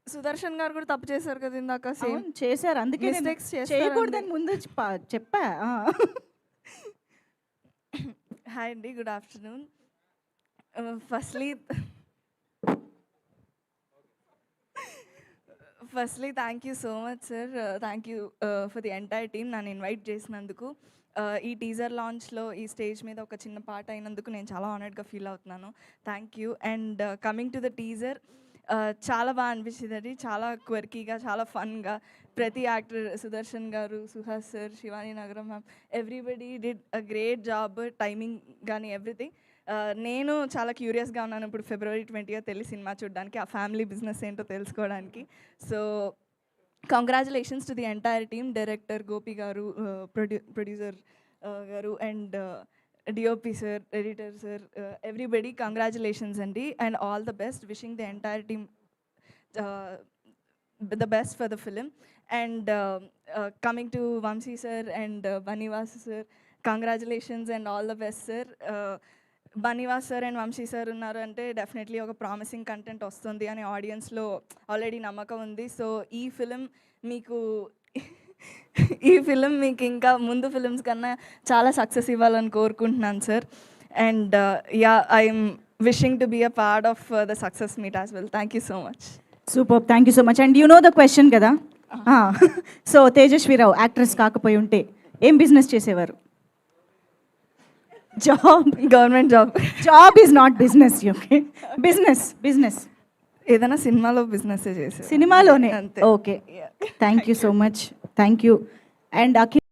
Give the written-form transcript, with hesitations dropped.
సుదర్శన్ గారు కూడా తప్పు చేశారు కదా ఇందాక. సేమ్ అవును చేశారు, అందుకే నేను మిస్టేక్స్ చేయకూడదని ముందు చెప్పా. హాయ్ అండి, good afternoon. Firstly thank you so much sir. Thank you for the entire team నన్ను ఇన్వైట్ చేసినందుకు. ఈ టీజర్ లాంచ్లో ఈ స్టేజ్ మీద ఒక చిన్న పాట అయినందుకు నేను చాలా ఆనర్డ్గా ఫీల్ అవుతున్నాను. Thank you. And coming to the teaser, చాలా బాగా అనిపించింది. అది చాలా క్వర్కీగా, చాలా ఫన్గా. ప్రతి యాక్టర్, సుదర్శన్ గారు, సుహాస్ సార్, శివాని నగరం ma'am, everybody did a great job. Timing కానీ ఎవ్రీథింగ్. నేను చాలా క్యూరియస్గా ఉన్నాను ఇప్పుడు February 20th వెళ్ళి సినిమా చూడడానికి, ఆ ఫ్యామిలీ బిజినెస్ ఏంటో తెలుసుకోవడానికి. So congratulations to the entire team, director Gopi garu, producer garu, and DOP sir, editor sir, everybody congratulations అండి. And all the best, wishing the entire team the best for the film. And coming to Vamsi sir and Banivas sir, congratulations and all the best sir. Banivas sir and Vamsi sir unnaru ante definitely oka promising content vastundi ani audience lo already namakam undi. So ee film meeku ఈ film మీకు ఇంకా ముందు films కన్నా చాలా success ఇవ్వాలని కోరుకుంటున్నాను sir. And yeah, I'm wishing to be a part of the success meet as well. Thank you so much. Super, thank you so much. And you know the question కదా, so Tejaswirao actress కాకపోయి ఉంటే ఏం business చేసేవారు? Job, government job. Job is not business. Okay, business ఏదైనా సినిమాలో business చేసే, సినిమాలోనే. అంతే. Okay, thank you so much. Thank you. And Akhil